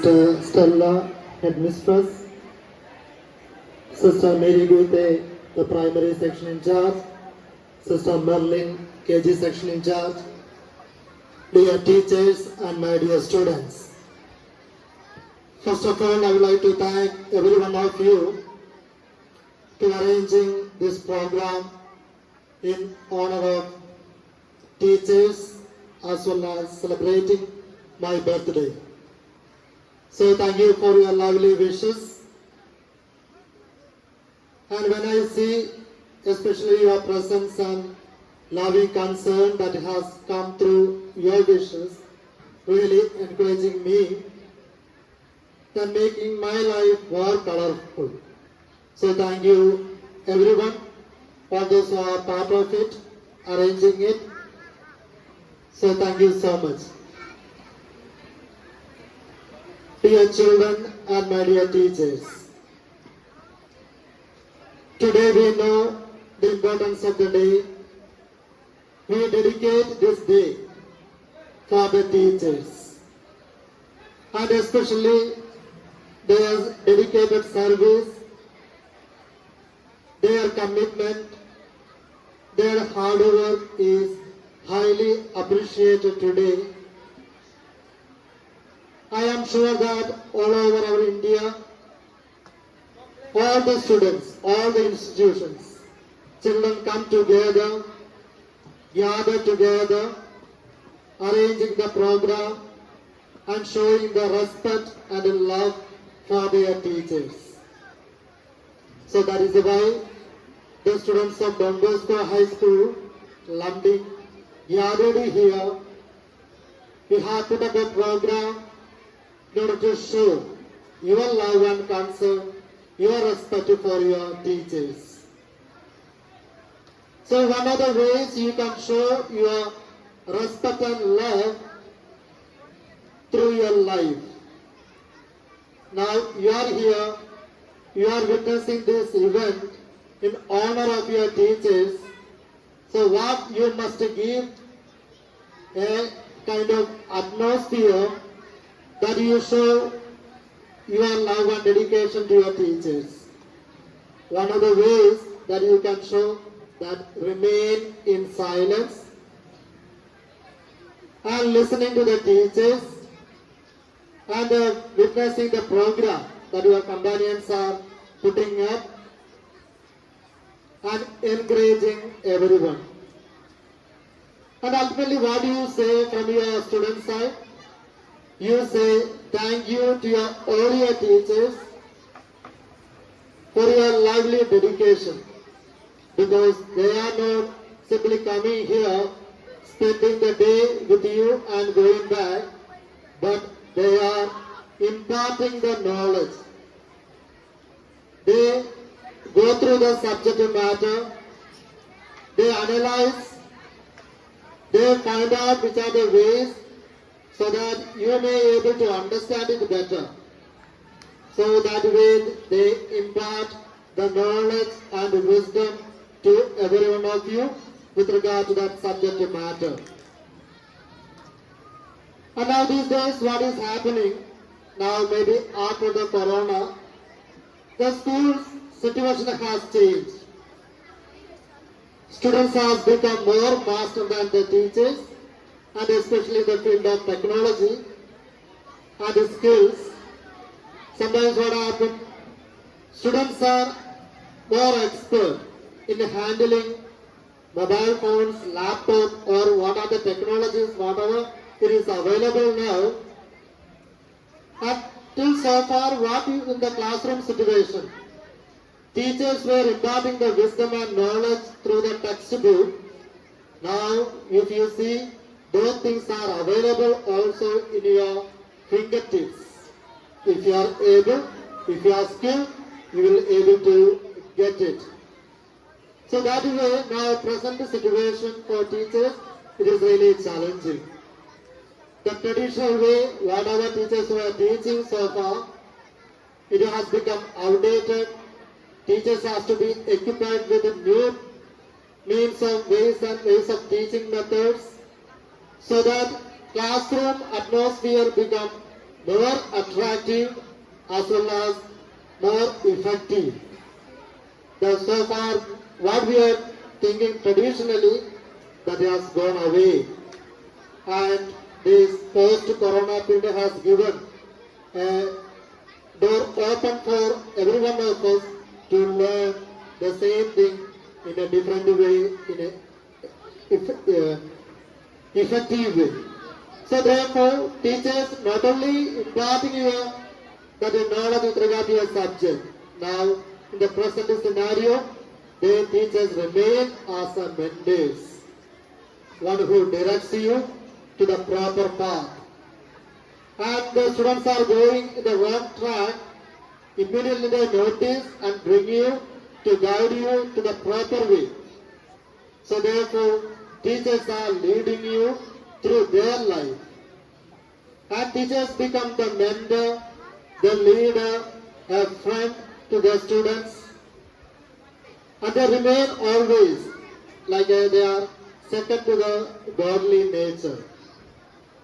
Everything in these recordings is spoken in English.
Stella, Headmistress, Sister Mary Gute, the Primary Section in charge, Sister Merlin, KG Section in charge, dear teachers and my dear students. First of all, I would like to thank every one of you to arranging this program in honor of teachers as well as celebrating my birthday. So thank you for your lovely wishes. And when I see especially your presence and loving concern that has come through your wishes, really encouraging me, then making my life more colorful. So thank you everyone, all those who are part of it, arranging it. So thank you so much. Dear children and my dear teachers, today we know the importance of the day. We dedicate this day for the teachers and especially their dedicated service, their commitment, their hard work is highly appreciated today. I am sure that all over our India, all the students, all the institutions, children come together, gather together, arranging the program and showing the respect and love for their teachers. So that is why the students of Don Bosco High School, Lumbee, gathered here. We have put up a program in order to show your love and concern, your respect for your teachers. So one of the ways you can show your respect and love through your life. Now you are here, you are witnessing this event in honor of your teachers. So what you must give a kind of atmosphere that you show your love and dedication to your teachers. One of the ways that you can show that remain in silence and listening to the teachers and witnessing the program that your companions are putting up and encouraging everyone. And ultimately, what do you say from your student side? You say thank you to your all your teachers for your lively dedication, because they are not simply coming here, spending the day with you and going back, but they are imparting the knowledge. They go through the subject matter, they analyze, they find out which are the ways so that you may be able to understand it better. So that way they impart the knowledge and wisdom to every one of you with regard to that subject matter. And now these days what is happening, now maybe after the corona, the school's situation has changed. Students have become more master than the teachers, and especially the field of technology and skills. Sometimes what happens, students are more expert in handling mobile phones, laptop, or what are the technologies, whatever it is available now. And till so far, what is in the classroom situation? Teachers were imparting the wisdom and knowledge through the textbook. Now, if you see, those things are available also in your fingertips. If you are able, if you are skilled, you will be able to get it. So that is why now present situation for teachers, it is really challenging. The traditional way, whatever teachers were teaching so far, it has become outdated. Teachers have to be equipped with new means of ways of teaching methods, so that classroom atmosphere become more attractive as well as more effective. So far, what we are thinking traditionally, that has gone away. And this post-corona period has given a door open for every one of us to learn the same thing in a different way, in a effective way. So therefore, teachers not only imparting your that knowledge with regard to your subject. Now, in the present scenario, the teachers remain as a mentors, one who directs you to the proper path. And the students are going in the wrong track, immediately they notice and bring you to guide you to the proper way. So therefore, teachers are leading you through their life. And teachers become the mentor, the leader, a friend to the students. And they remain always like they are second to the godly nature.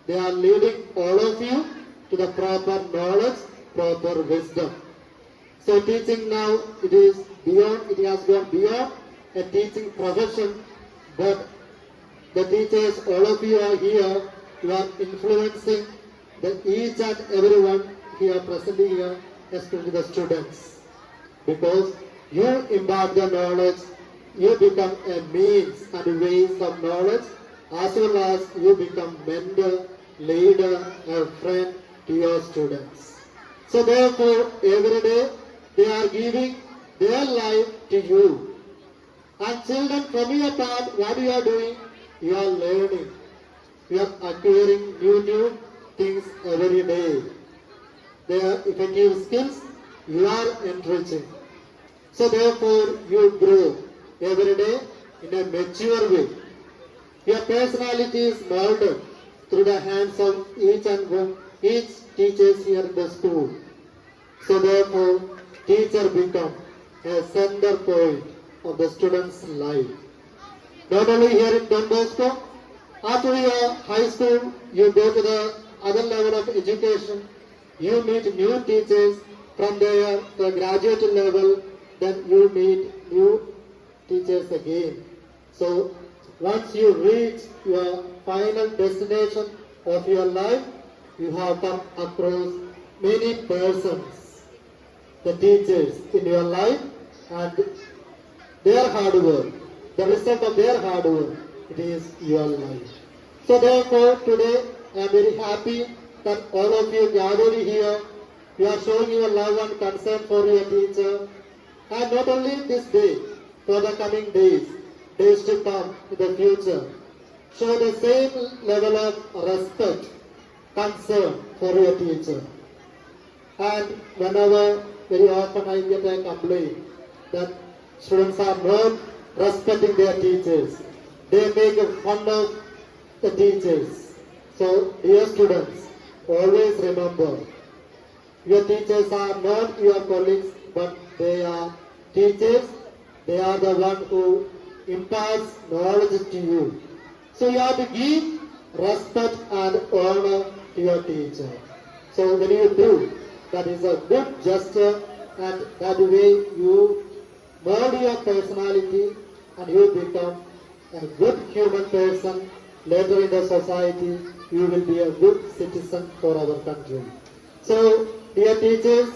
They are leading all of you to the proper knowledge, proper wisdom. So teaching now, it has gone beyond a teaching profession, but the teachers, all of you are here, you are influencing each and everyone here, presently here, especially the students. Because you impart the knowledge, you become a means and ways of knowledge, as well as you become mentor, leader, or friend to your students. So therefore, every day, they are giving their life to you. And children, from your part, what you are doing? You are learning. You are acquiring new things every day. Their effective skills, you are enriching. So therefore, you grow every day in a mature way. Your personality is molded through the hands of each teachers here in the school. So therefore, teacher become a center point of the student's life. Not only here in Don Bosco, after your high school, you go to the other level of education, you meet new teachers from there, the graduate level, then you meet new teachers again. So once you reach your final destination of your life, you have come across many persons, the teachers in your life, and their hard work, the result of their hard work, it is your life. So therefore, today I am very happy that all of you gathered here. You are showing your love and concern for your teacher. And not only this day, for the coming days to come in the future, show the same level of respect, concern for your teacher. And whenever, very often I get a complaint that students are not respecting their teachers. They make fun of the teachers. So, dear students, always remember, your teachers are not your colleagues, but they are teachers. They are the one who imparts knowledge to you. So you have to give respect and honor to your teacher. So when you do, that is a good gesture, and that way you mold your personality and you become a good human person. Later in the society, you will be a good citizen for our country. So, dear teachers,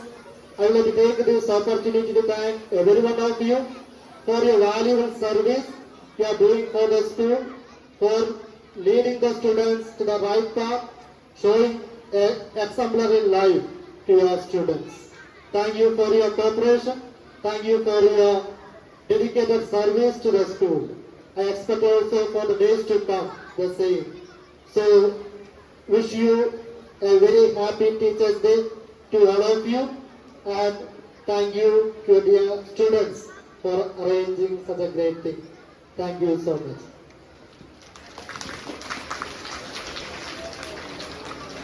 I would like to take this opportunity to thank every one of you for your valuable service you are doing for the school, for leading the students to the right path, showing an exemplary life to your students. Thank you for your cooperation. Thank you for your dedicated service to the school. I expect also for the days to come the same. So, wish you a very happy Teachers' Day to all of you, and thank you to dear students for arranging such a great thing. Thank you so much.